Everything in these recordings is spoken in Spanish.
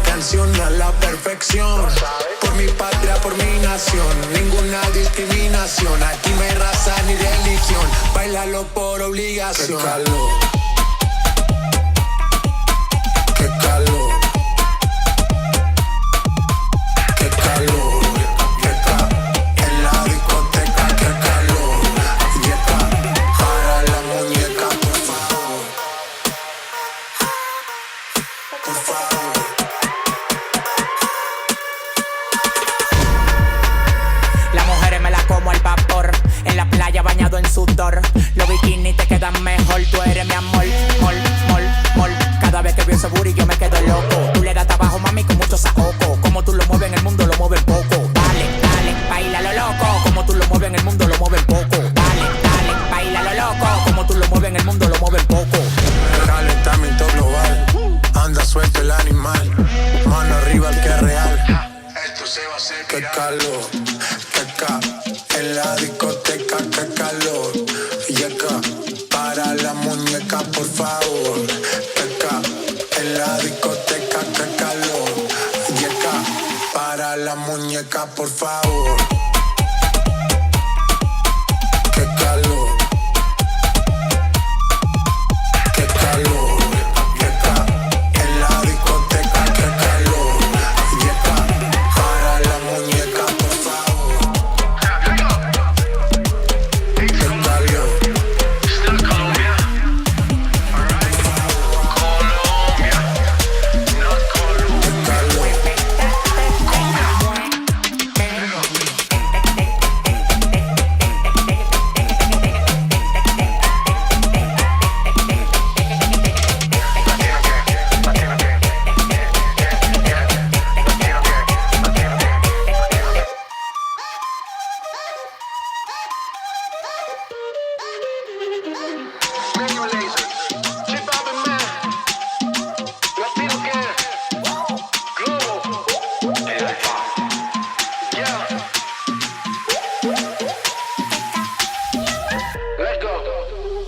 canción a la perfección. Por mi patria, por mi nación, ninguna discriminación. Aquí no hay raza ni religión, bailalo por obligación. Qué calor, qué calor, qué calor, qué calor. En la discoteca, qué calor. Yeca, para la muñeca, por favor. Por favor. Las mujeres me las como al vapor, en la playa bañado en sudor. Los bikinis te quedan mejor, tú eres mi amor, mol, mol, mol. Cada vez que veo ese booty yo me quedo loco. Tú le das trabajo, mami, con mucho saoco. Como tú lo mueves en el mundo, lo mueves poco. Dale, dale, baila lo loco. Como tú lo mueves en el mundo, lo mueves poco. Dale, dale, baila lo loco. Como tú lo mueves en el mundo, lo mueves poco. Calentamiento global, anda suelto el animal. Mano arriba el que es real. Esto se va a hacer. Qué calor, qué ca. En la discoteca, qué calor. Yeca, para la muñeca, por favor. Qué ca. En la discoteca, qué calor. Yeca, para la muñeca, por favor. Qué calor, qué calor. Yeca, en la discoteca, qué calor. Yeca, para la muñeca, por favor. Qué calor.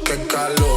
Qué calor.